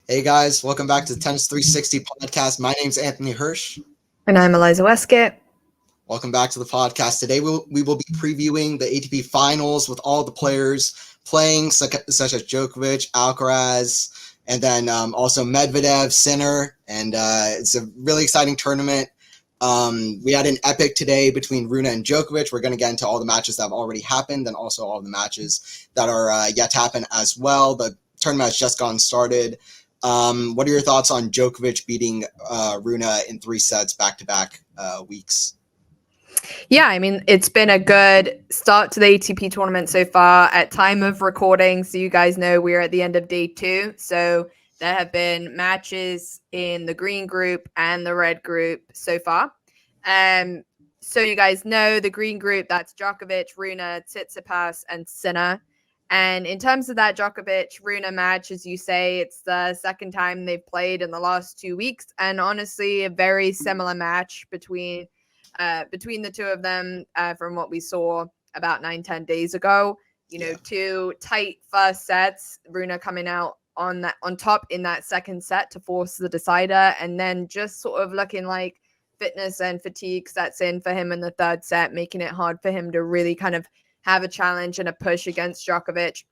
Hey guys, welcome back to the Tennis 360 podcast. My name's Anthony Hirsch. And I'm Eliza Wastcoat. Welcome back to the podcast. Today we will be previewing the ATP Finals with all the players playing, such as Djokovic, Alcaraz, and then also Medvedev, Sinner, and it's a really exciting tournament. We had an epic today between Rune and Djokovic. We're going to get into all the matches that have already happened and also all the matches that are yet to happen as well. The tournament has just gotten started. What are your thoughts on Djokovic beating Rune in 3 sets back-to-back weeks? Yeah, I mean, it's been a good start to the ATP tournament so far. At time of recording, so you guys know we're at the end of day 2. So there have been matches in the green group and the red group so far. So you guys know the green group, that's Djokovic, Rune, Tsitsipas, and Sinner. And in terms of that Djokovic-Rune match, as you say, it's the second time they've played in the last 2 weeks. And honestly, a very similar match between the two of them from what we saw about 9-10 days ago. Two tight first sets, Rune coming out on top in that second set to force the decider, and then just sort of looking like fitness and fatigue sets in for him in the third set, making it hard for him to really kind of have a challenge and a push against Djokovic.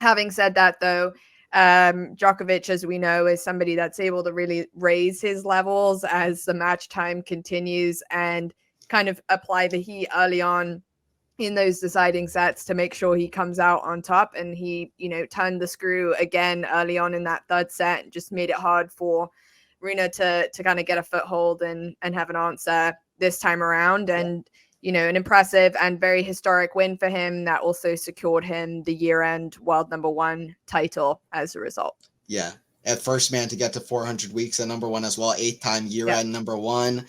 Having said that, though, Djokovic, as we know, is somebody that's able to really raise his levels as the match time continues and kind of apply the heat early on in those deciding sets to make sure he comes out on top. And he, turned the screw again early on in that third set and just made it hard for Rune to kind of get a foothold and have an answer this time around. And an impressive and very historic win for him that also secured him the year-end world number 1 title as a result. Yeah, at first man to get to 400 weeks at number 1 as well, 8th time year-end number 1.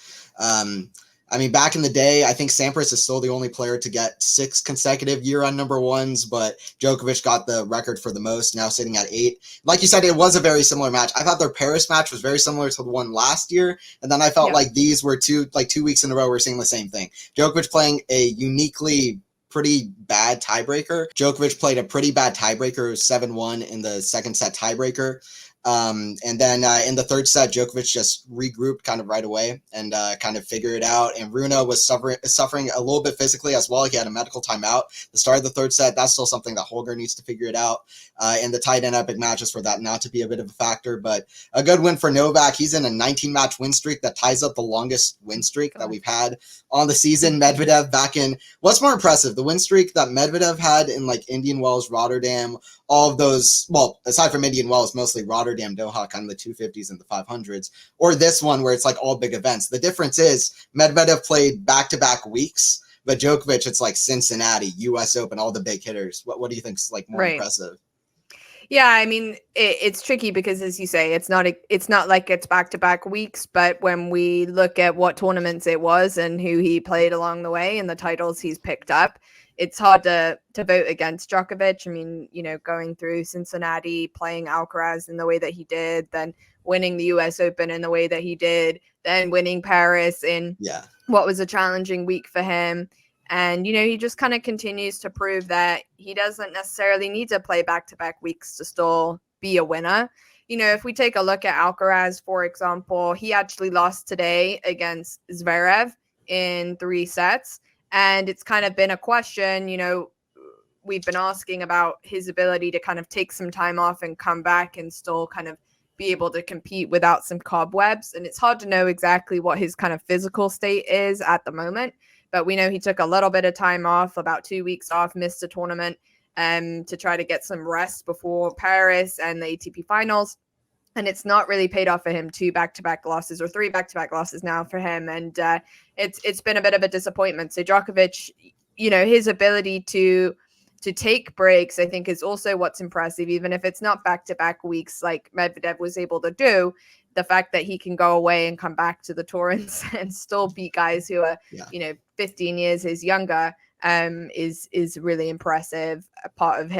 I mean, back in the day, I think Sampras is still the only player to get 6 consecutive year-end number 1s, but Djokovic got the record for the most, now sitting at 8. Like you said, it was a very similar match. I thought their Paris match was very similar to the one last year, and then I felt like these were 2 weeks in a row we're seeing the same thing. Djokovic playing a uniquely pretty bad tiebreaker. Djokovic played a pretty bad tiebreaker, 7-1 in the second set tiebreaker. And then in the third set, Djokovic just regrouped kind of right away and kind of figured it out. And Rune was suffering a little bit physically as well. He had a medical timeout. The start of the third set, that's still something that Holger needs to figure it out. In the tight and epic matches for that not to be a bit of a factor. But a good win for Novak. He's in a 19-match win streak that ties up the longest win streak that we've had on the season. Medvedev back in. What's more impressive, the win streak that Medvedev had in like Indian Wells, Rotterdam, all of those, well, aside from Indian Wells, mostly Rotterdam, Doha, kind of the 250s and the 500s, or this one where it's like all big events. The difference is Medvedev played back-to-back weeks, but Djokovic, it's like Cincinnati, U.S. Open, all the big hitters. What do you think is like more impressive? Yeah, I mean, it's tricky because, as you say, it's not like it's back-to-back weeks, but when we look at what tournaments it was and who he played along the way and the titles he's picked up, it's hard to vote against Djokovic. I mean, going through Cincinnati, playing Alcaraz in the way that he did, then winning the U.S. Open in the way that he did, then winning Paris in what was a challenging week for him. And, he just kind of continues to prove that he doesn't necessarily need to play back-to-back weeks to still be a winner. If we take a look at Alcaraz, for example, he actually lost today against Zverev in 3 sets. And it's kind of been a question, we've been asking about his ability to kind of take some time off and come back and still kind of be able to compete without some cobwebs. And it's hard to know exactly what his kind of physical state is at the moment. But we know he took a little bit of time off, about 2 weeks off, missed the tournament to try to get some rest before Paris and the ATP Finals. And it's not really paid off for him. 2 back-to-back losses or 3 back-to-back losses now for him. And it's been a bit of a disappointment. So Djokovic, his ability to take breaks, I think, is also what's impressive, even if it's not back-to-back weeks like Medvedev was able to do. The fact that he can go away and come back to the tour and still beat guys who are, 15 years his younger, is really impressive. A part of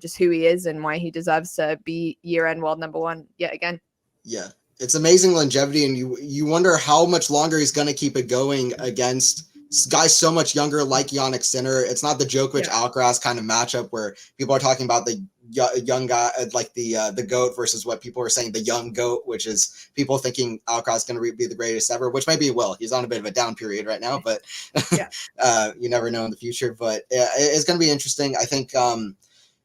just who he is and why he deserves to be year-end world number 1 yet again. Yeah, it's amazing longevity, and you wonder how much longer he's going to keep it going against guys so much younger like Jannik Sinner. It's not the Djokovic Alcaraz kind of matchup where people are talking about the young guy, like the GOAT versus what people are saying the young GOAT, which is people thinking Alcaraz is going to be the greatest ever, which maybe he will. He's on a bit of a down period right now, but you never know in the future. But it's going to be interesting. I think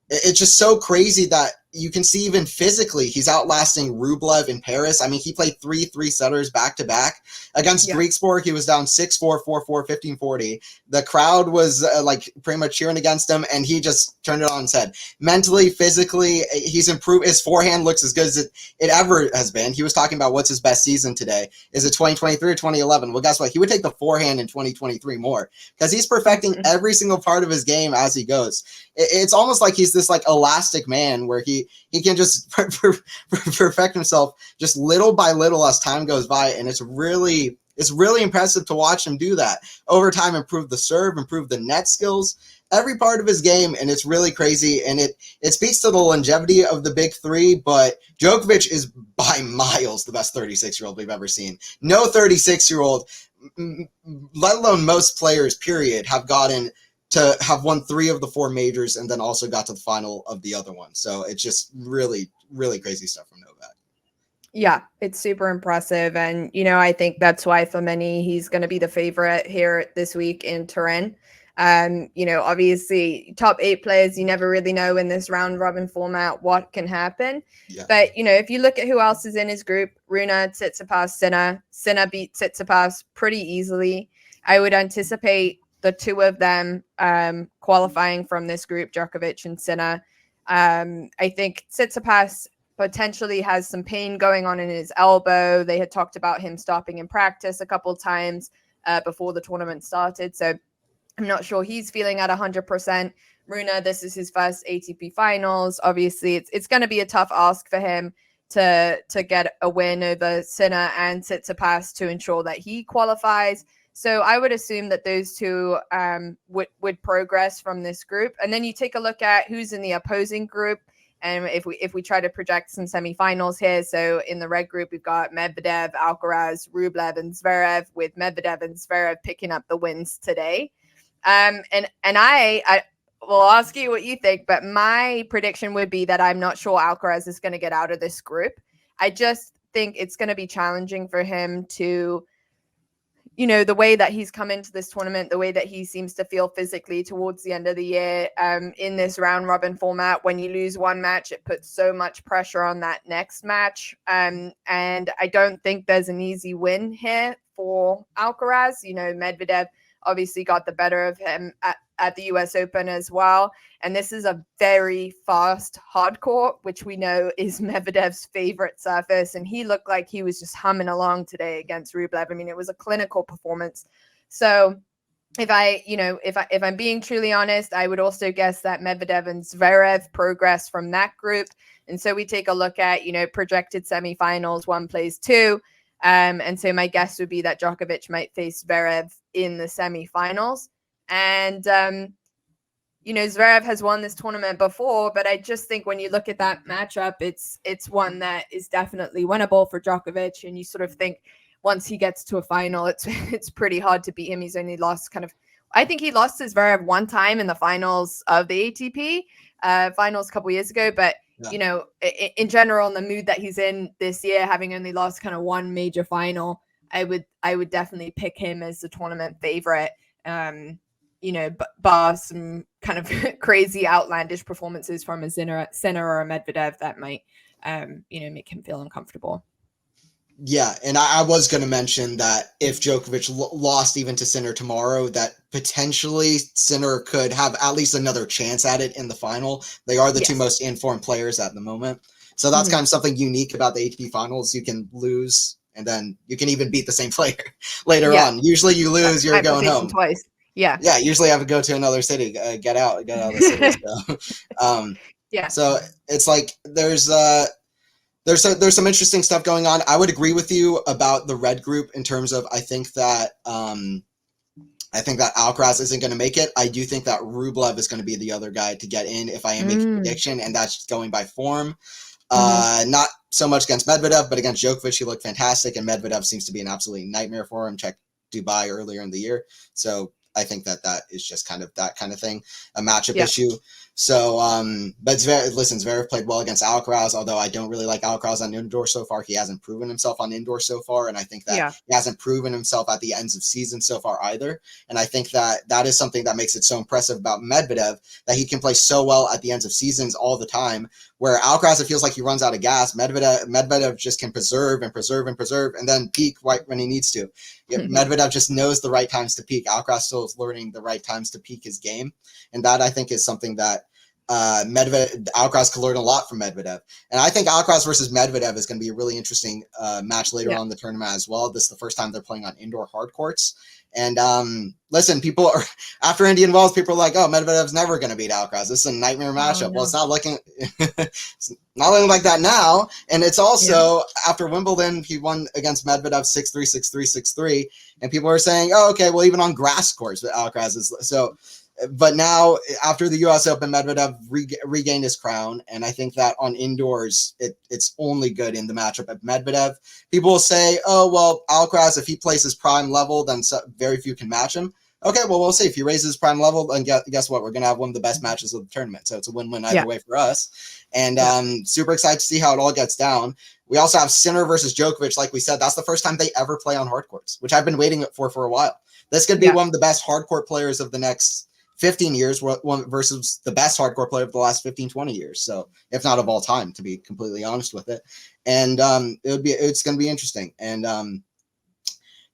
it's just so crazy that you can see even physically he's outlasting Rublev in Paris. I mean, he played three setters back to back against Griekspoor. He was down 6-4, 4-4, 15-40. The crowd was like pretty much cheering against him, and he just turned it on his head. Mentally, physically, he's improved. His forehand looks as good as it ever has been. He was talking about what's his best season today. Is it 2023 or 2011? Well, guess what? He would take the forehand in 2023 more because he's perfecting every single part of his game as he goes. It's almost like he's this like elastic man where he can just perfect himself just little by little as time goes by, and it's really impressive to watch him do that. Over time, improve the serve, improve the net skills, every part of his game, and it's really crazy, and it speaks to the longevity of the big three, but Djokovic is by miles the best 36-year-old we've ever seen. No 36-year-old, let alone most players, period, have gotten to have won 3 of the 4 majors and then also got to the final of the other one. So it's just really, really crazy stuff from Novak. Yeah, it's super impressive. And, I think that's why for many, he's going to be the favorite here this week in Turin. Obviously top 8 players, you never really know in this round robin format what can happen. Yeah. But, if you look at who else is in his group, Rune, Tsitsipas, Sinner beat Tsitsipas pretty easily. I would anticipate the 2 of them qualifying from this group, Djokovic and Sinner. I think Tsitsipas potentially has some pain going on in his elbow. They had talked about him stopping in practice a couple of times before the tournament started. So I'm not sure he's feeling at 100%. Rune, this is his first ATP Finals. Obviously, it's going to be a tough ask for him to get a win over Sinner and Tsitsipas to ensure that he qualifies. So I would assume that those 2 would progress from this group. And then you take a look at who's in the opposing group. And if we try to project some semifinals here, so in the red group, we've got Medvedev, Alcaraz, Rublev, and Zverev, with Medvedev and Zverev picking up the wins today. And I will ask you what you think, but my prediction would be that I'm not sure Alcaraz is going to get out of this group. I just think it's going to be challenging for him to, the way that he's come into this tournament, the way that he seems to feel physically towards the end of the year in this round robin format. When you lose one match, it puts so much pressure on that next match. And I don't think there's an easy win here for Alcaraz. Medvedev obviously got the better of him at the US Open as well. And this is a very fast hard court, which we know is Medvedev's favorite surface. And he looked like he was just humming along today against Rublev. I mean, it was a clinical performance. So if I'm being truly honest, I would also guess that Medvedev and Zverev progress from that group. And so we take a look at, projected semifinals, 1 plays 2. And so my guess would be that Djokovic might face Zverev in the semifinals. And, Zverev has won this tournament before, but I just think when you look at that matchup, it's one that is definitely winnable for Djokovic. And you sort of think once he gets to a final, it's pretty hard to beat him. He's only lost I think he lost to Zverev 1 time in the finals of the ATP finals a couple years ago, but in general, in the mood that he's in this year, having only lost kind of 1 major final, I would definitely pick him as the tournament favorite. Bar some kind of crazy outlandish performances from a Sinner or a Medvedev that might, make him feel uncomfortable. Yeah, and I was going to mention that if Djokovic lost even to Sinner tomorrow, that potentially Sinner could have at least another chance at it in the final. They are the 2 most informed players at the moment. So that's kind of something unique about the ATP Finals. You can lose, and then you can even beat the same player later on. Usually you lose, you're going home. Twice. Yeah. Yeah, usually have to go to another city, get out of the city. So, so it's like there's some interesting stuff going on. I would agree with you about the red group in terms of I think that Alcaraz isn't going to make it. I do think that Rublev is going to be the other guy to get in if I am making a prediction, and that's going by form. Not so much against Medvedev, but against Djokovic, he looked fantastic, and Medvedev seems to be an absolute nightmare for him. Check Dubai earlier in the year. So I think that is just kind of that kind of thing, a matchup issue. So, but Zverev played well against Alcaraz, although I don't really like Alcaraz on indoor so far. He hasn't proven himself on indoor so far, and I think that he hasn't proven himself at the ends of season so far either. And I think that is something that makes it so impressive about Medvedev, that he can play so well at the ends of seasons all the time, where Alcaraz, it feels like he runs out of gas. Medvedev just can preserve and then peak right when he needs to. Medvedev just knows the right times to peak. Alcaraz still is learning the right times to peak his game. And that, I think, is something that Alcaraz could learn a lot from Medvedev. And I think Alcaraz versus Medvedev is going to be a really interesting match later on in the tournament as well. This is the first time they're playing on indoor hard courts. And listen, people are, after Indian Wells, people are like, oh, Medvedev's never going to beat Alcaraz. This is a nightmare matchup. Well, it's not looking like that now. And it's also, after Wimbledon, he won against Medvedev 6-3, 6-3, 6-3. And people are saying, oh, okay, well, even on grass courts, Alcaraz is so. But now, after the U.S. Open, Medvedev regained his crown, and I think that on indoors, it's only good in the matchup at Medvedev. People will say, oh, well, Alcaraz, if he plays his prime level, then very few can match him. Okay, well, we'll see. If he raises his prime level, then guess what? We're going to have one of the best matches of the tournament, so it's a win-win either way for us. And super excited to see how it all gets down. We also have Sinner versus Djokovic. Like we said, that's the first time they ever play on hard courts, which I've been waiting for a while. This could be one of the best hard court players of the next 15 years versus the best hardcore player of the last 15, 20 years. So if not of all time, to be completely honest with it. And it's going to be interesting. And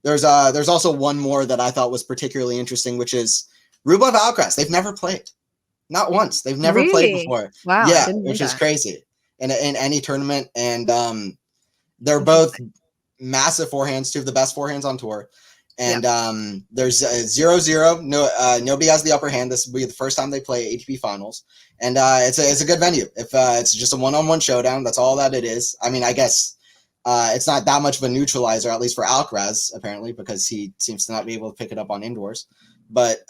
there's also one more that I thought was particularly interesting, which is Rublev Alcaraz. They've never played, not once. They've never played before. Wow. Yeah, which is crazy in any tournament. And they're both massive forehands, two of the best forehands on tour. And there's 0-0. Nobody has the upper hand. This will be the first time they play ATP Finals, and it's a good venue. If it's just a one-on-one showdown, that's all that it is. I mean, I guess it's not that much of a neutralizer, at least for Alcaraz, apparently, because he seems to not be able to pick it up on indoors. But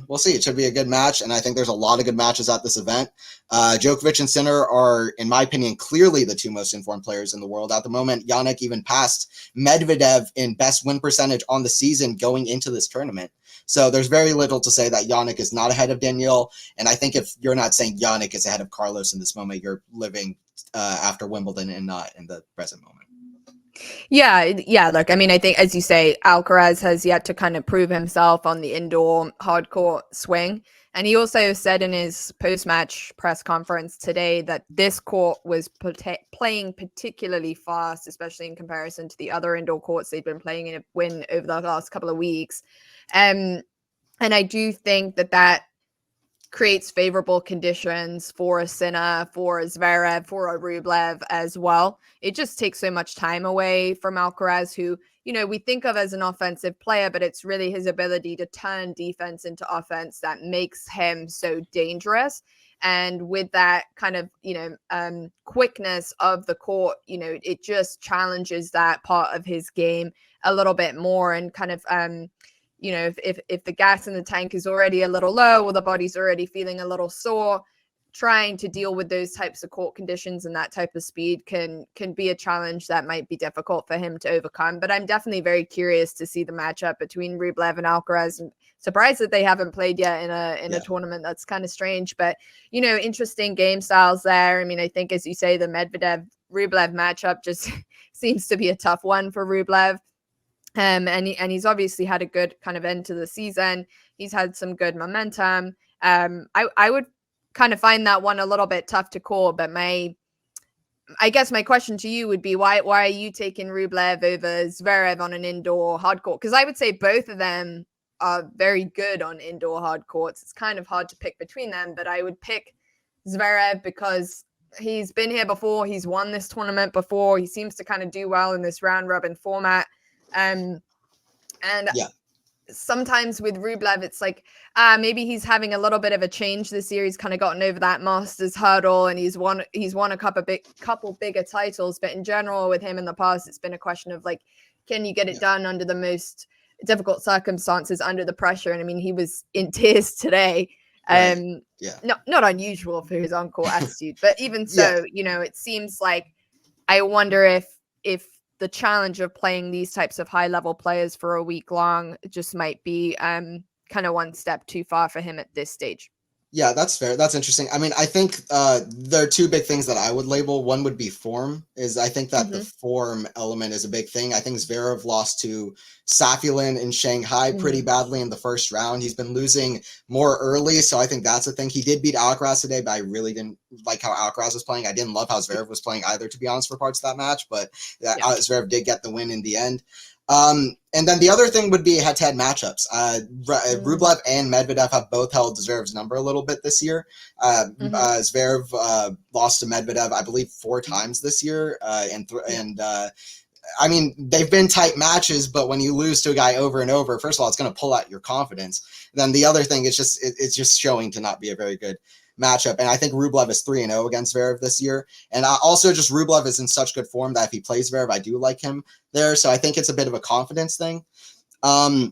we'll see. It should be a good match, and I think there's a lot of good matches at this event. Djokovic and Sinner are, in my opinion, clearly the two most informed players in the world at the moment. Jannik even passed Medvedev in best win percentage on the season going into this tournament. So there's very little to say that Jannik is not ahead of Daniil. And I think if you're not saying Jannik is ahead of Carlos in this moment, you're living after Wimbledon and not in the present moment. Yeah. Look, I mean, I think, as you say, Alcaraz has yet to kind of prove himself on the indoor hardcourt swing. And he also said in his post-match press conference today that this court was playing particularly fast, especially in comparison to the other indoor courts they've been playing in over the last couple of weeks. And I do think that creates favorable conditions for a Sinner, for a Zverev, for a Rublev as well. It just takes so much time away from Alcaraz, who, we think of as an offensive player, but it's really his ability to turn defense into offense that makes him so dangerous. And with that kind of, quickness of the court, it just challenges that part of his game a little bit more, and kind of, if the gas in the tank is already a little low, or the body's already feeling a little sore, trying to deal with those types of court conditions and that type of speed can be a challenge that might be difficult for him to overcome. But I'm definitely very curious to see the matchup between Rublev and Alcaraz. And surprised that they haven't played yet in a tournament. That's kind of strange, but interesting game styles there. I mean, I think, as you say, the Medvedev Rublev matchup just seems to be a tough one for Rublev. And he's obviously had a good kind of end to the season. He's had some good momentum. I would kind of find that one a little bit tough to call, but I guess my question to you would be, why are you taking Rublev over Zverev on an indoor hard court? Because I would say both of them are very good on indoor hard courts. It's kind of hard to pick between them, but I would pick Zverev because he's been here before. He's won this tournament before. He seems to kind of do well in this round robin format. Sometimes with Rublev, it's like maybe he's having a little bit of a change this year. He's kind of gotten over that Masters hurdle, and he's won a couple bigger titles. But in general, with him in the past, it's been a question of like, can you get it done under the most difficult circumstances, under the pressure? And I mean, he was in tears today. Not unusual for his on-court attitude, but even so, it seems like, I wonder if the challenge of playing these types of high level players for a week long just might be kind of one step too far for him at this stage. Yeah, that's fair. That's interesting. I mean, I think there are two big things that I would label. One would be form. Is I think that the form element is a big thing. I think Zverev lost to Safulin in Shanghai pretty badly in the first round. He's been losing more early, so I think that's a thing. He did beat Alcaraz today, but I really didn't like how Alcaraz was playing. I didn't love how Zverev was playing either, to be honest, for parts of that match, but Zverev did get the win in the end. And then the other thing would be head-to-head matchups. Rublev and Medvedev have both held Zverev's number a little bit this year. Zverev lost to Medvedev, I believe, 4 times this year. I mean, they've been tight matches, but when you lose to a guy over and over, first of all, it's going to pull out your confidence. Then the other thing is it's just showing to not be a very good matchup. And I think Rublev is 3-0 against Zverev this year. And also just Rublev is in such good form that if he plays Zverev, I do like him there. So I think it's a bit of a confidence thing. So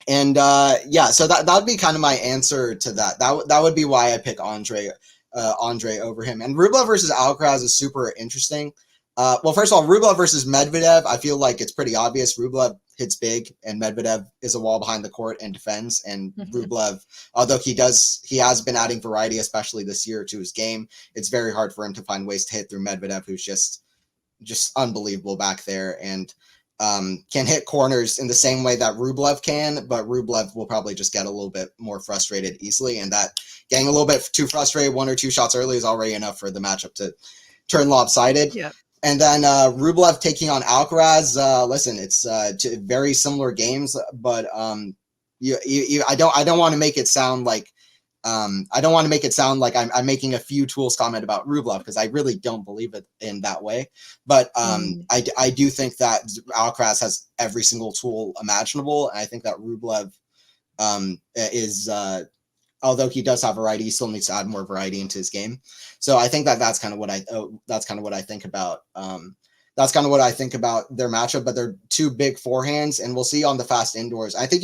that would be kind of my answer to that. That would be why I pick Andre over him. And Rublev versus Alcaraz is super interesting. Well, first of all, Rublev versus Medvedev, I feel like it's pretty obvious. Rublev hits big, and Medvedev is a wall behind the court and defends. And Rublev, although he has been adding variety, especially this year, to his game, it's very hard for him to find ways to hit through Medvedev, who's just unbelievable back there and can hit corners in the same way that Rublev can, but Rublev will probably just get a little bit more frustrated easily, and that getting a little bit too frustrated 1 or 2 shots early is already enough for the matchup to turn lopsided. Yeah. And then Rublev taking on Alcaraz. Listen, it's very similar games, but I don't want to make it sound like I'm making a few tools comment about Rublev, because I really don't believe it in that way. But I do think that Alcaraz has every single tool imaginable, and I think that Rublev is. Although he does have variety, he still needs to add more variety into his game. So I think that's kind of what I think about. That's kind of what I think about their matchup. But they're 2 big forehands, and we'll see on the fast indoors. I think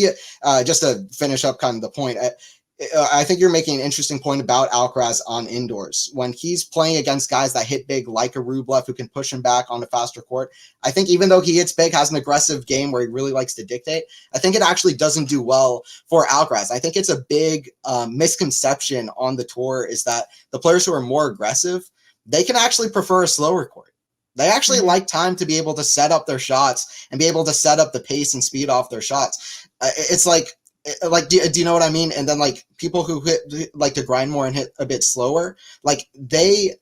just to finish up kind of the point. I think you're making an interesting point about Alcaraz on indoors. When he's playing against guys that hit big, like a Rublev, who can push him back on a faster court, I think even though he hits big, has an aggressive game where he really likes to dictate, I think it actually doesn't do well for Alcaraz. I think it's a big misconception on the tour is that the players who are more aggressive, they can actually prefer a slower court. They actually like time to be able to set up their shots and be able to set up the pace and speed off their shots. It's like, do you know what I mean? And then like people who like to grind more and hit a bit slower, like they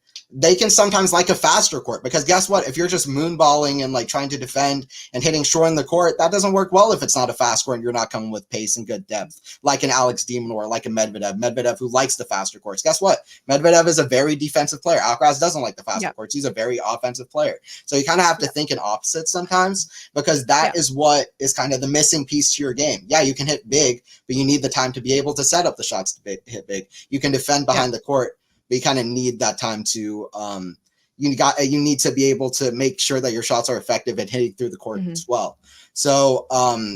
can sometimes like a faster court, because guess what? If you're just moonballing and like trying to defend and hitting short in the court, that doesn't work well if it's not a fast court and you're not coming with pace and good depth, like an Alex de Minaur, like a Medvedev who likes the faster courts. Guess what? Medvedev is a very defensive player. Alcaraz doesn't like the faster courts. He's a very offensive player. So you kind of have to think in opposites sometimes, because that is what is kind of the missing piece to your game. Yeah, you can hit big, but you need the time to be able to set up the shots to hit big. You can defend behind the court, but you kind of need that time to you need to be able to make sure that your shots are effective at hitting through the court as well. So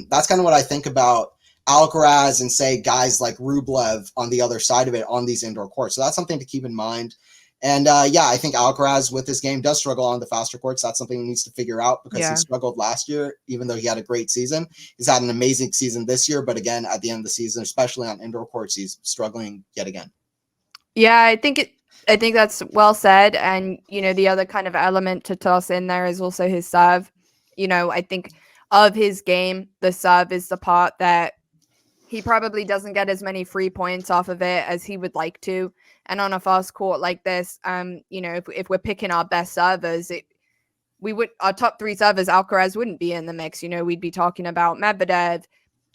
that's kind of what I think about Alcaraz and say guys like Rublev on the other side of it on these indoor courts. So that's something to keep in mind. And I think Alcaraz with his game does struggle on the faster courts. That's something he needs to figure out, because he struggled last year, even though he had a great season. He's had an amazing season this year, but again, at the end of the season, especially on indoor courts, he's struggling yet again. Yeah, I think that's well said. And, the other kind of element to toss in there is also his serve. I think of his game, the serve is the part that he probably doesn't get as many free points off of it as he would like to. And on a fast court like this, if we're picking our best servers, our top 3 servers, Alcaraz wouldn't be in the mix. We'd be talking about Medvedev,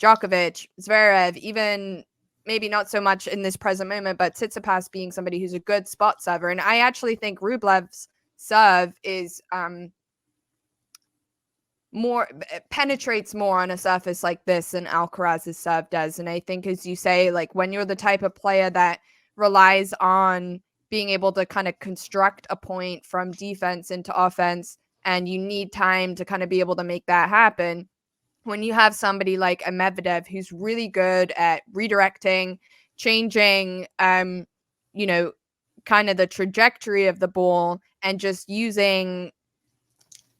Djokovic, Zverev, even maybe not so much in this present moment, but Tsitsipas being somebody who's a good spot server. And I actually think Rublev's serve is penetrates more on a surface like this than Alcaraz's serve does. And I think, as you say, like when you're the type of player that relies on being able to kind of construct a point from defense into offense, and you need time to kind of be able to make that happen, when you have somebody like a Medvedev who's really good at redirecting, changing, kind of the trajectory of the ball, and just using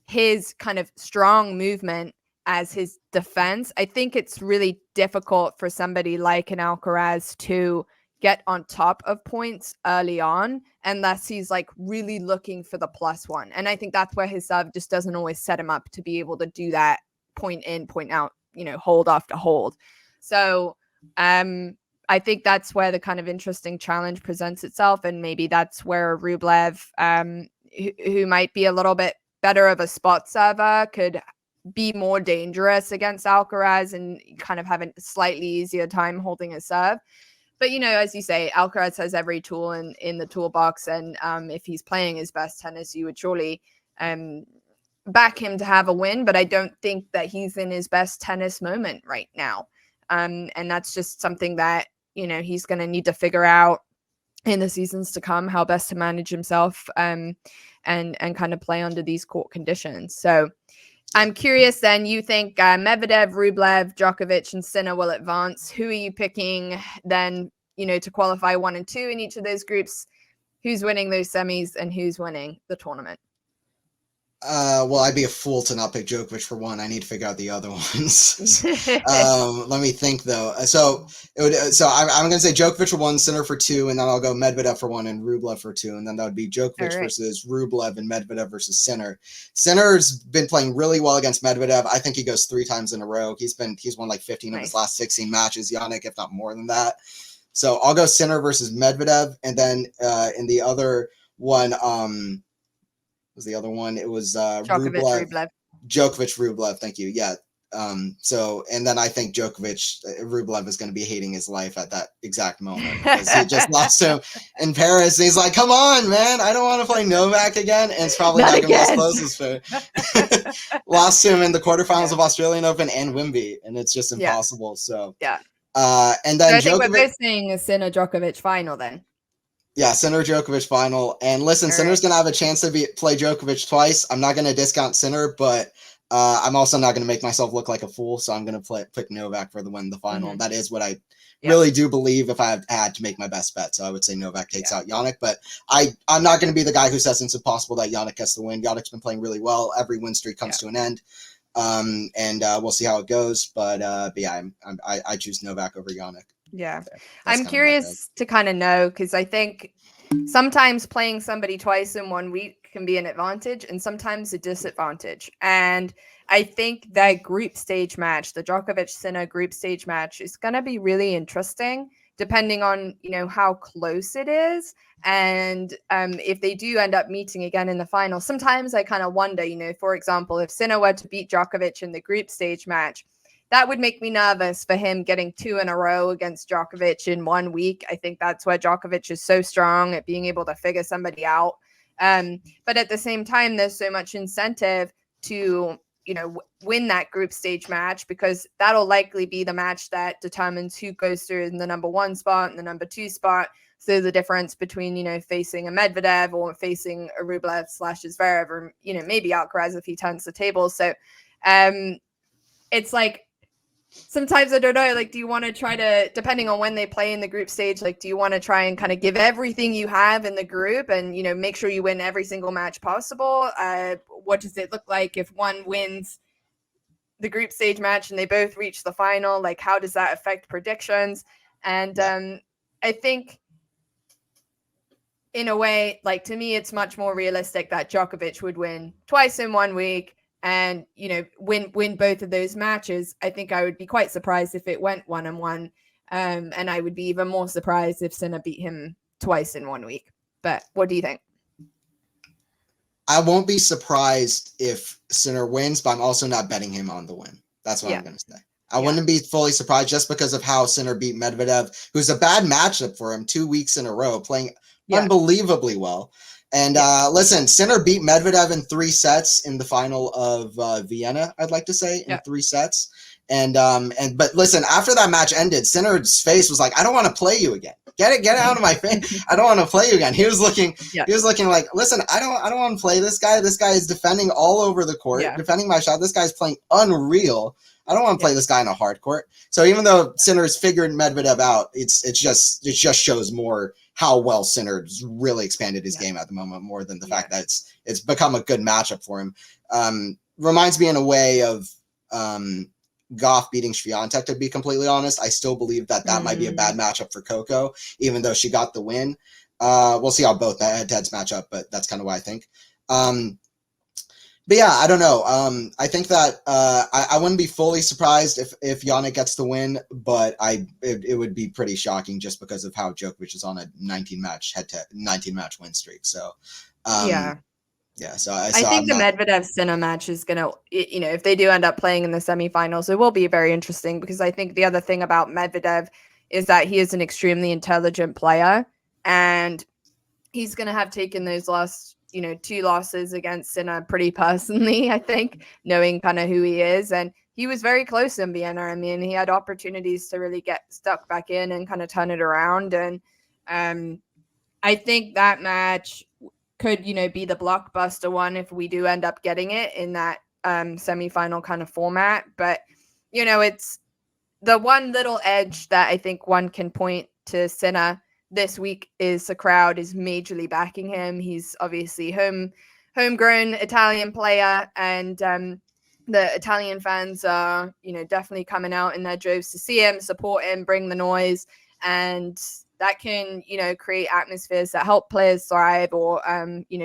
his kind of strong movement as his defense, I think it's really difficult for somebody like an Alcaraz to get on top of points early on unless he's like really looking for the +1. And I think that's where his serve just doesn't always set him up to be able to do that point in, point out, hold after hold. So I think that's where the kind of interesting challenge presents itself. And maybe that's where Rublev, who might be a little bit better of a spot server, could be more dangerous against Alcaraz and kind of have a slightly easier time holding a serve. But, as you say, Alcaraz has every tool in the toolbox. And if he's playing his best tennis, you would surely back him to have a win. But I don't think that he's in his best tennis moment right now. And that's just something that, he's going to need to figure out in the seasons to come, how best to manage himself and kind of play under these court conditions. So I'm curious then, you think Medvedev, Rublev, Djokovic, and Sinner will advance. Who are you picking then, to qualify 1 and 2 in each of those groups? Who's winning those semis and who's winning the tournament? Well, I'd be a fool to not pick Djokovic for 1. I need to figure out the other ones. Let me think though. So I'm gonna say Djokovic for 1, Sinner for 2, and then I'll go Medvedev for 1 and Rublev for 2, and then that would be Djokovic versus Rublev and Medvedev versus Sinner. Sinner's been playing really well against Medvedev. I think he goes 3 times in a row. He's won like 15 of his last 16 matches. Yannick, if not more than that. So I'll go Sinner versus Medvedev, and then in the other one, was the other one? It was Rublev. Djokovic, Rublev. Thank you. Yeah. So, and then I think Rublev is going to be hating his life at that exact moment because he just lost to him in Paris. And he's like, come on, man. I don't want to play Novak again. And it's probably not going to be as close as fair. Lost to him in the quarterfinals of Australian Open and Wimby. And it's just impossible. So, and then so I think we're both saying a Sinner Djokovic final then. Yeah, Sinner Djokovic final. And listen, Sinner's going to have a chance to play Djokovic twice. I'm not going to discount Sinner, but I'm also not going to make myself look like a fool. So I'm going to pick Novak for the win the final. Mm-hmm. That is what I really do believe if I had to make my best bet. So I would say Novak takes out Yannick. But I'm not going to be the guy who says it's impossible that Yannick gets the win. Yannick's been playing really well. Every win streak comes to an end. And we'll see how it goes. But yeah, I choose Novak over Yannick. Yeah, I'm curious to kind of know, because I think sometimes playing somebody twice in 1 week can be an advantage and sometimes a disadvantage. And I think that group stage match, the Djokovic-Sinner group stage match, is going to be really interesting depending on, how close it is. And if they do end up meeting again in the final, sometimes I kind of wonder, for example, if Sinner were to beat Djokovic in the group stage match, that would make me nervous for him getting 2 in a row against Djokovic in 1 week. I think that's where Djokovic is so strong at being able to figure somebody out. But at the same time, there's so much incentive to, win that group stage match, because that'll likely be the match that determines who goes through in the number 1 spot and the number 2 spot. So the difference between, facing a Medvedev or facing a Rublev / Zverev, or, maybe Alcaraz if he turns the tables. So it's like, sometimes I don't know, like, do you want to try to, depending on when they play in the group stage, like, do you want to try and kind of give everything you have in the group and, make sure you win every single match possible? What does it look like if one wins the group stage match and they both reach the final? Like, how does that affect predictions? And I think in a way, like, to me, it's much more realistic that Djokovic would win twice in 1 week and, win both of those matches. I think I would be quite surprised if it went 1-1. And I would be even more surprised if Sinner beat him twice in 1 week. But what do you think? I won't be surprised if Sinner wins, but I'm also not betting him on the win. That's what I'm going to say. I wouldn't be fully surprised just because of how Sinner beat Medvedev, who's a bad matchup for him 2 weeks in a row, playing unbelievably well. And listen, Sinner beat Medvedev in 3 sets in the final of Vienna, I'd like to say, in 3 sets. But listen, after that match ended, Sinner's face was like, I don't want to play you again. Get it out of my face. I don't want to play you again. He was looking like, listen, I don't want to play this guy. This guy is defending all over the court, defending my shot. This guy's playing unreal. I don't want to play this guy in a hard court. So even though Sinner's figured Medvedev out, it just shows more how well Sinner's really expanded his game at the moment, more than the fact that it's become a good matchup for him. Reminds me in a way of Goff beating Swiatek, to be completely honest. I still believe that might be a bad matchup for Coco, even though she got the win. We'll see how both head-to-heads match up, but that's kind of what I think. But yeah, I don't know. I think that I wouldn't be fully surprised if Jannik gets the win, but it would be pretty shocking just because of how Djokovic is on a 19-match win streak. So yeah. So I think the Medvedev Sinner match is gonna, if they do end up playing in the semifinals, it will be very interesting, because I think the other thing about Medvedev is that he is an extremely intelligent player, and he's gonna have taken those last 2 losses against Sinner pretty personally, I think, knowing kind of who he is. And he was very close in Vienna. I mean, he had opportunities to really get stuck back in and kind of turn it around. And I think that match could, be the blockbuster one if we do end up getting it in that semifinal kind of format. But, it's the one little edge that I think one can point to Sinner this week is the crowd is majorly backing him. He's obviously homegrown Italian player, and the Italian fans are, definitely coming out in their droves to see him, support him, bring the noise, and that can, create atmospheres that help players thrive, or,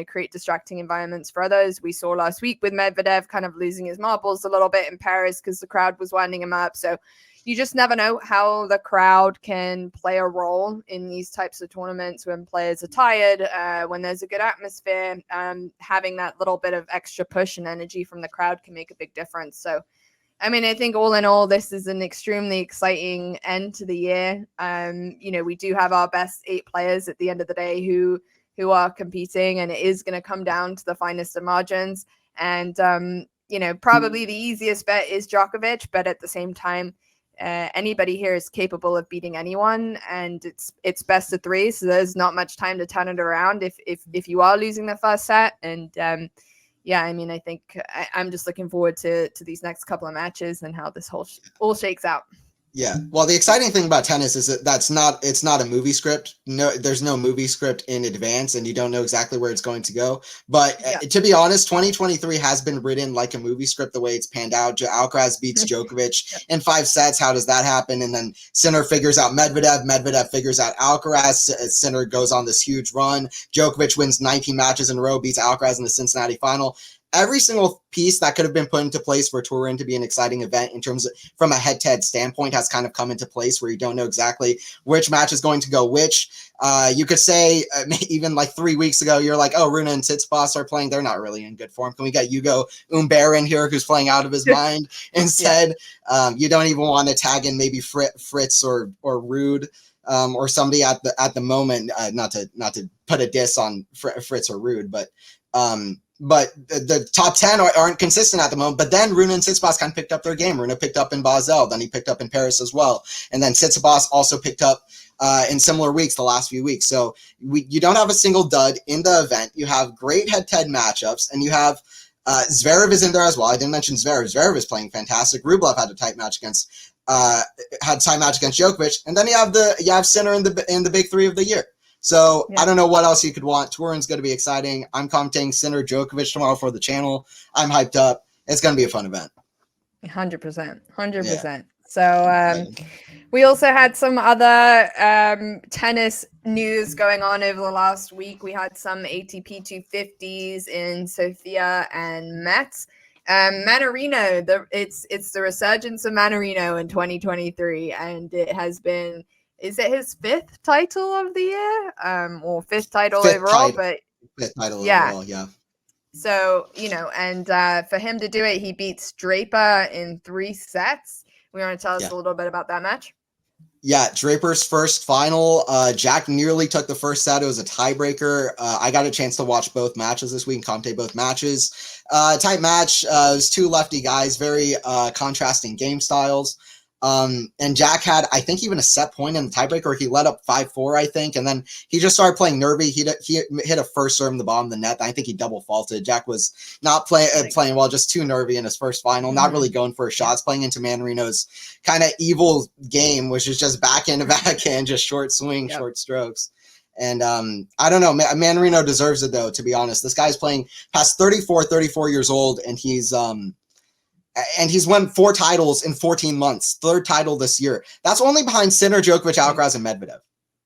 create distracting environments for others. We saw last week with Medvedev kind of losing his marbles a little bit in Paris because the crowd was winding him up. So you just never know how the crowd can play a role in these types of tournaments when players are tired, when there's a good atmosphere. Having that little bit of extra push and energy from the crowd can make a big difference. So, I mean, I think all in all, this is an extremely exciting end to the year. We do have our best 8 players at the end of the day who are competing, and it is going to come down to the finest of margins. And, probably the easiest bet is Djokovic, but at the same time, anybody here is capable of beating anyone, and it's best of 3, so there's not much time to turn it around if you are losing the first set. And I mean, I think I'm just looking forward to these next couple of matches and how this all shakes out. Yeah. Well, the exciting thing about tennis is that it's not a movie script. No, there's no movie script in advance, and you don't know exactly where it's going to go. But to be honest, 2023 has been written like a movie script the way it's panned out. Alcaraz beats Djokovic in 5 sets. How does that happen? And then Sinner figures out Medvedev. Medvedev figures out Alcaraz. Sinner goes on this huge run. Djokovic wins 19 matches in a row, beats Alcaraz in the Cincinnati final. Every single piece that could have been put into place for Turin to be an exciting event in terms of from a head-to-head standpoint has kind of come into place, where you don't know exactly which match is going to go which. You could say even like 3 weeks ago, you're like, oh, Rune and Tsitsipas are playing. They're not really in good form. Can we get Hugo Humbert in here, who's playing out of his mind? Instead, you don't even want to tag in maybe Fritz or Rude. Or somebody at the moment, not to put a diss on Fritz or Rude, but the top 10 aren't consistent at the moment. But then Rune and Tsitsipas kind of picked up their game. Rune picked up in Basel, then he picked up in Paris as well, and then Tsitsipas also picked up in similar weeks the last few weeks. So you don't have a single dud in the event. You have great head-to-head matchups, and you have Zverev is in there as well. I didn't mention Zverev. Zverev is playing fantastic. Rublev had a tight match against Djokovic, and then you have Sinner in the big 3 of the year. So I don't know what else you could want. Turin's going to be exciting. I'm commenting Sinner Djokovic tomorrow for the channel. I'm hyped up. It's going to be a fun event. 100%. Yeah. So we also had some other tennis news going on over the last week. We had some ATP 250s in Sofia and Metz. Mannarino, it's the resurgence of Mannarino in 2023, and it has been, is it his 5th title of the year? Or 5th title overall? But 5th title overall, yeah. So, and for him to do it, he beats Draper in 3 sets. We want to tell us a little bit about that match? Yeah, Draper's first final. Jack nearly took the first set. It was a tiebreaker. I got a chance to watch both matches this week and commentate both matches. Tight match. It was 2 lefty guys, very contrasting game styles. And Jack had, I think, even a set point in the tiebreaker. He led up 5-4, I think, and then he just started playing nervy. He hit a first serve in the bottom of the net. I think he double faulted. Jack was not playing well, just too nervy in his first final, not really going for his shots, playing into Mannarino's kind of evil game, which is just backhand to backhand, just short swing, short strokes. And I don't know, Mannarino deserves it, though, to be honest. This guy's playing past 34 years old, and he's and he's won 4 titles in 14 months, 3rd title this year. That's only behind Sinner, Djokovic, Alcaraz, and Medvedev.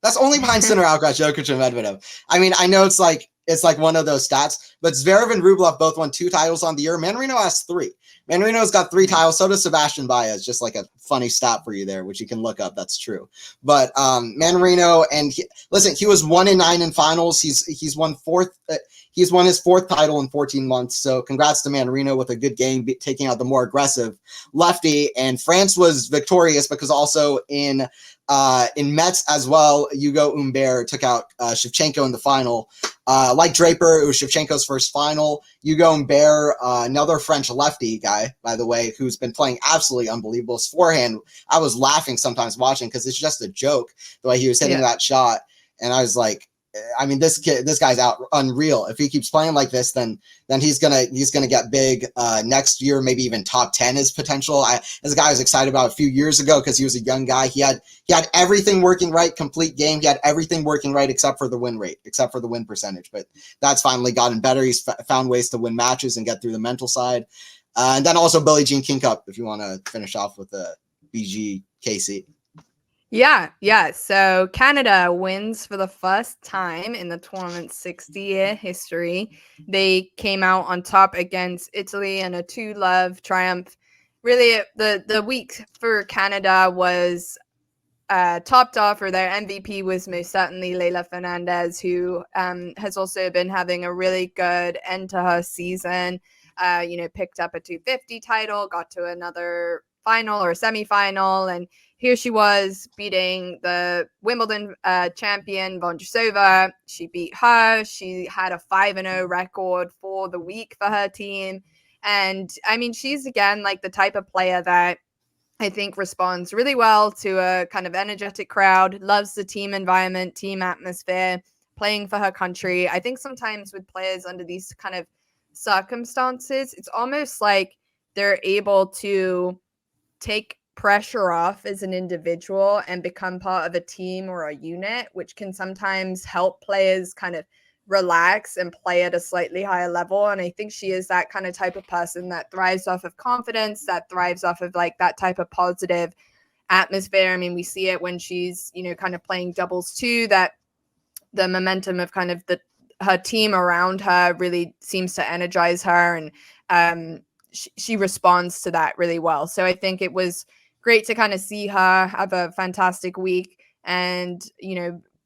That's only behind Sinner, Alcaraz, Djokovic, and Medvedev. I mean, I know it's like one of those stats, but Zverev and Rublev both won 2 titles on the year. Manarino has 3. Manarino's got 3 titles. So does Sebastian Baez. Just like a funny stat for you there, which you can look up. That's true. But Manarino, and he was 1-9 in finals. He's won 4th. He's won his 4th title in 14 months. So congrats to Manarino with a good game, taking out the more aggressive lefty. And France was victorious because also in Metz as well, Hugo Humbert took out Shevchenko in the final. Like Draper, it was Shevchenko's first final. Hugo Humbert, another French lefty guy, by the way, who's been playing absolutely unbelievable. His forehand, I was laughing sometimes watching because it's just a joke the way he was hitting that shot. And I was like, I mean, this guy's unreal. If he keeps playing like this, then he's gonna get big next year. Maybe even top 10 is potential. As a guy I was excited about a few years ago because he was a young guy. He had everything working right, complete game. He had everything working right except for the win rate, except for the win percentage. But that's finally gotten better. He's found ways to win matches and get through the mental side. And then also Billie Jean King Cup. If you want to finish off with the BGKC. Yeah. So Canada wins for the first time in the tournament's 60-year history. They came out on top against Italy in a 2-love triumph. Really, the week for Canada was topped off, or their MVP was most certainly Leylah Fernandez, who has also been having a really good end to her season. Picked up a 250 title, got to another final or semifinal, and here she was beating the Wimbledon champion Vondrousova. She beat her. She had a 5-0 record for the week for her team. And I mean, she's again like the type of player that I think responds really well to a kind of energetic crowd, loves the team environment, team atmosphere, playing for her country. I think sometimes with players under these kind of circumstances, it's almost like they're able to take pressure off as an individual and become part of a team or a unit, which can sometimes help players kind of relax and play at a slightly higher level. And I think she is that kind of type of person that thrives off of confidence, that thrives off of like that type of positive atmosphere. I mean, we see it when she's, kind of playing doubles too, that the momentum of kind of her team around her really seems to energize her, and she responds to that really well. So I think it was great to kind of see her have a fantastic week and,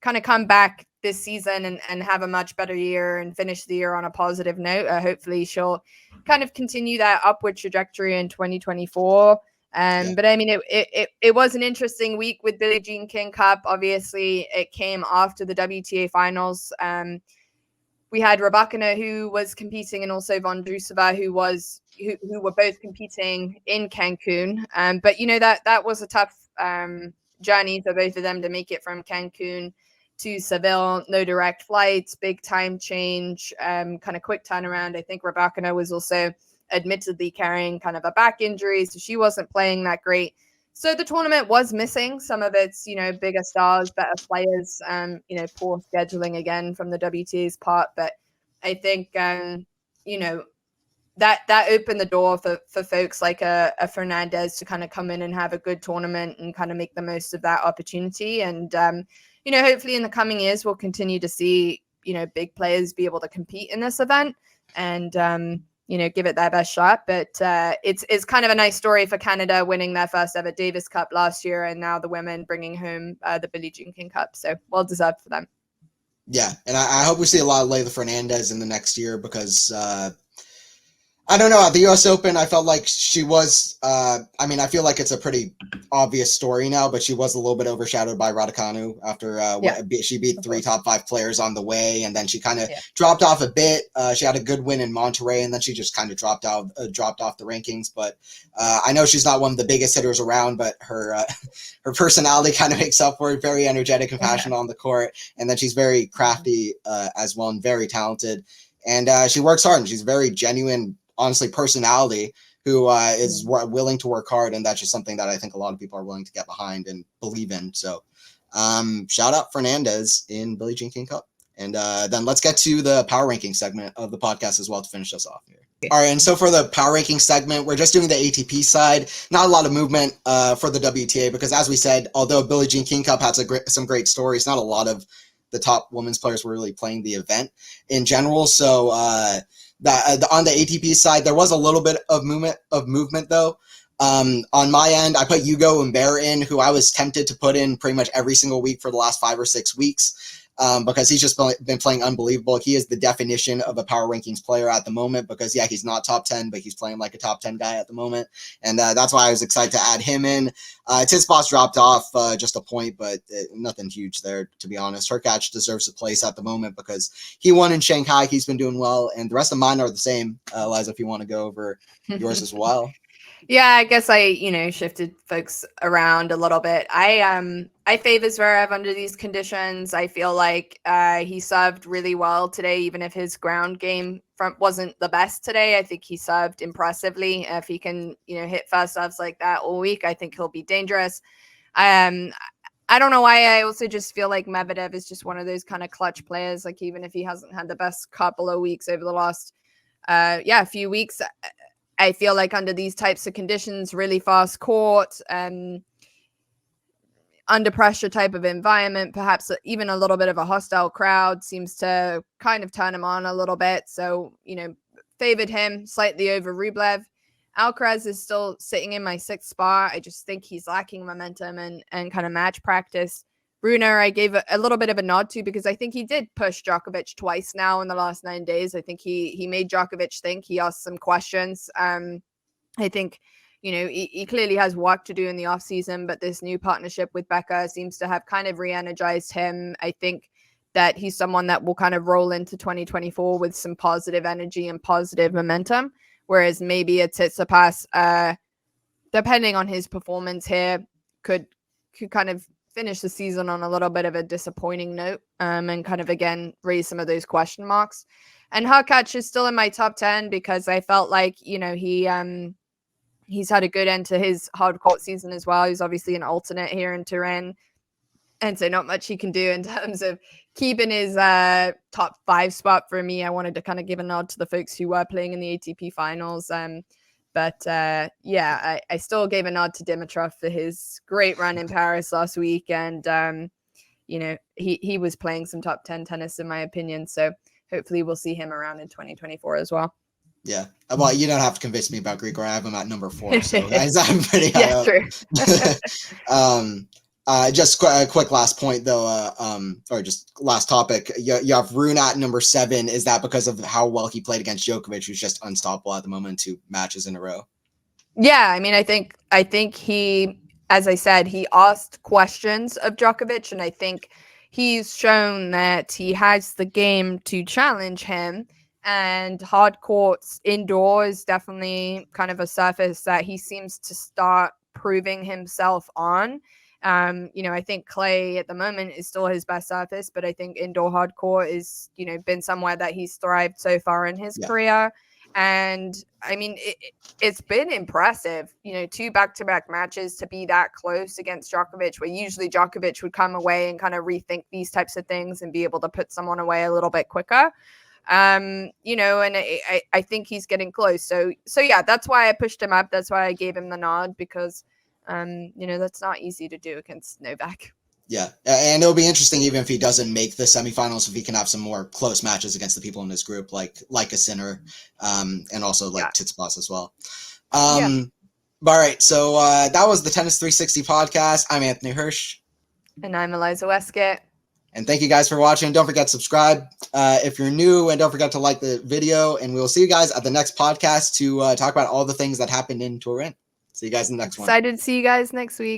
kind of come back this season and have a much better year and finish the year on a positive note. Hopefully she'll kind of continue that upward trajectory in 2024. But I mean, it was an interesting week with Billie Jean King Cup. Obviously, it came after the WTA Finals. We had Rybakina, who was competing, and also Vondrousova, who were both competing in Cancun. But that was a tough journey for both of them to make it from Cancun to Seville. No direct flights, big time change, kind of quick turnaround. I think Rybakina was also admittedly carrying kind of a back injury, so she wasn't playing that great. So the tournament was missing some of its, bigger stars, better players, poor scheduling again from the WTA's part. But I think, that opened the door for folks like a Fernandez to kind of come in and have a good tournament and kind of make the most of that opportunity. And, hopefully in the coming years, we'll continue to see, big players be able to compete in this event and, give it their best shot. But it's kind of a nice story for Canada winning their first ever Davis Cup last year, and now the women bringing home the Billie Jean King Cup. So well deserved for them. Yeah, and I hope we see a lot of Leylah Fernandez in the next year because I don't know. At the US Open, I felt like she was, I feel like it's a pretty obvious story now, but she was a little bit overshadowed by Raducanu after she beat 3 top 5 players on the way. And then she kind of dropped off a bit. She had a good win in Monterrey, and then she just kind of dropped off the rankings. But I know she's not one of the biggest hitters around, but her personality kind of makes up for it. Very energetic and passionate on the court. And then she's very crafty as well and very talented. And she works hard, and she's very genuine, honestly, personality who is willing to work hard, and that's just something that I think a lot of people are willing to get behind and believe in. So shout out Fernandez in Billie Jean King Cup. And then let's get to the power ranking segment of the podcast as well to finish us off here. All right, and so for the power ranking segment, we're just doing the ATP side. Not a lot of movement for the WTA because, as we said, although Billie Jean King Cup had some great stories, not a lot of the top women's players were really playing the event in general. So on the ATP side, there was a little bit of movement though. On my end, I put Hugo Humbert in, who I was tempted to put in pretty much every single week for the last 5 or 6 weeks. Because he's just been playing unbelievable. He is the definition of a power rankings player at the moment because, yeah, he's not top 10, but he's playing like a top 10 guy at the moment. And that's why I was excited to add him in. Tsitsipas dropped off just a point, but nothing huge there, to be honest. Hurkacz deserves a place at the moment because he won in Shanghai. He's been doing well. And the rest of mine are the same. Eliza, if you want to go over yours as well. Yeah, I guess I, shifted folks around a little bit. I favor Zverev under these conditions. I feel like he served really well today, even if his ground game wasn't the best today. I think he served impressively. If he can, hit first serves like that all week, I think he'll be dangerous. I don't know why. I also just feel like Medvedev is just one of those kind of clutch players. Like even if he hasn't had the best couple of weeks over the last, few weeks, I feel like under these types of conditions, really fast court, under pressure type of environment, perhaps even a little bit of a hostile crowd seems to kind of turn him on a little bit. So, favored him slightly over Rublev. Alcaraz is still sitting in my 6th spot. I just think he's lacking momentum and kind of match practice. Bruno, I gave a little bit of a nod to because I think he did push Djokovic twice now in the last 9 days. I think he made Djokovic think. He asked some questions. I think, he clearly has work to do in the offseason, but this new partnership with Becca seems to have kind of re-energized him. I think that he's someone that will kind of roll into 2024 with some positive energy and positive momentum, whereas maybe a Tsitsipas, depending on his performance here, could kind of finish the season on a little bit of a disappointing note and kind of, again, raise some of those question marks. And Hurkacz is still in my top 10 because I felt like, he's had a good end to his hard court season as well. He's obviously an alternate here in Turin. And so not much he can do in terms of keeping his top 5 spot for me. I wanted to kind of give a nod to the folks who were playing in the ATP Finals. But I still gave a nod to Dimitrov for his great run in Paris last week. And, he was playing some top 10 tennis, in my opinion. So hopefully we'll see him around in 2024 as well. Yeah. Well, you don't have to convince me about Grigor. I have him at number 4. So I'm pretty high up. True. Just a quick last point, though, or just last topic. You have Rune at number 7. Is that because of how well he played against Djokovic, who's just unstoppable at the moment, 2 matches in a row? Yeah, I mean, I think he, as I said, he asked questions of Djokovic, and I think he's shown that he has the game to challenge him. And hard courts indoors definitely kind of a surface that he seems to start proving himself on. I think clay at the moment is still his best surface, but I think indoor hardcore is, been somewhere that he's thrived so far in his career. And I mean, it's been impressive, 2 back-to-back matches to be that close against Djokovic, where usually Djokovic would come away and kind of rethink these types of things and be able to put someone away a little bit quicker. And I think he's getting close. So yeah, that's why I pushed him up. That's why I gave him the nod because, that's not easy to do against Novak. Yeah, and it'll be interesting even if he doesn't make the semifinals, if he can have some more close matches against the people in his group, like a Sinner, and also Tsitsipas as well. All right, so that was the Tennis 360 podcast. I'm Anthony Hirsch. And I'm Eliza Wastcoat. And thank you guys for watching. Don't forget to subscribe if you're new, and don't forget to like the video. And we will see you guys at the next podcast to talk about all the things that happened in Turin. See you guys in the next one. Excited to see you guys next week.